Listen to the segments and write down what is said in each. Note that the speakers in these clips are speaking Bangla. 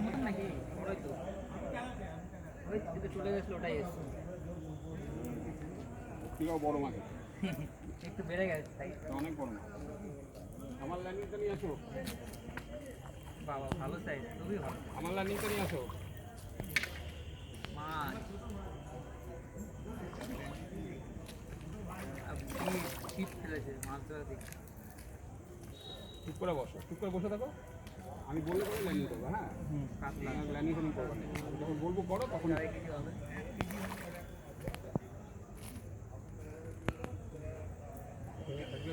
আগের মতন নাকি বড়ই তো ওই কিন্তু চলে গেছিল ওটাই এসছে বড় মাছ একটু বেড়ে গেছে তাই অনেক বড় মাছ আমার ল্যান্ডিংটা নিয়ে আসো বাবা ভালো সাইজ খুবই ভালো আমার ল্যান্ডিংটা নিয়ে আসো মাছ ছিপ ফেলেছে মাছ ধরা দিক চুপ করে বসে থাকো আমি বললে করে ল্যান্ডিং করবো হ্যাঁ কাতলা ল্যান্ডিং ফ্যান্ডিং করবো না যখন বলবো করো তখন কিছু হবে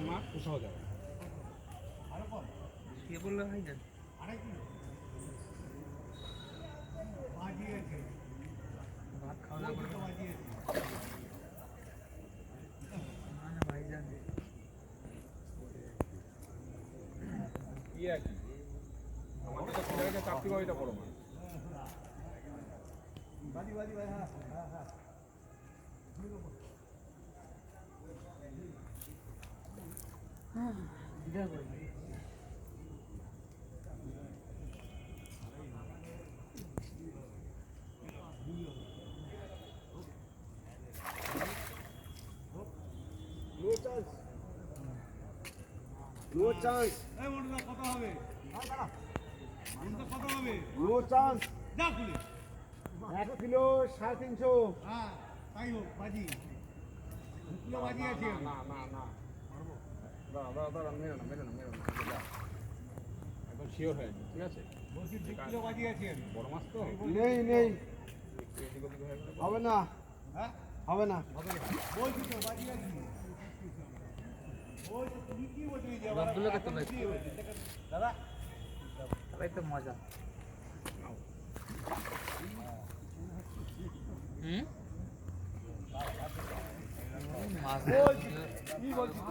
মাছ কোথাও যাবে কে বললো ভাই জান ভাত খাওয়া দাওয়া করে ভাই জান কি আর কি আমাদের তো ছেলেকে চাপটি বাড়িটা বড় মাছ নো চান্স এই বন্ধুরা কত হবে বন্ধুরা কত হবে নো চান্স যা খুলে 1 কিলো 350 হ্যাঁ তাই হোক বাজি 2 কিলো বাজি আছে না দাঁড়া মেরো না একদম শিওর হয়ে যাবে ঠিক আছে বলছি 2 কিলো বাজি আছে বড় মাছ তো নেই একটু এদিক ওদিক হয়ে গেলে হবে না হ্যাঁ হবে না বলছি তো বাজি আছে ওই তো তুমি কি বলছিস যে রথগুলোকে তুলেছে দাদা সবাই তো মজা মাছ কি বলছিস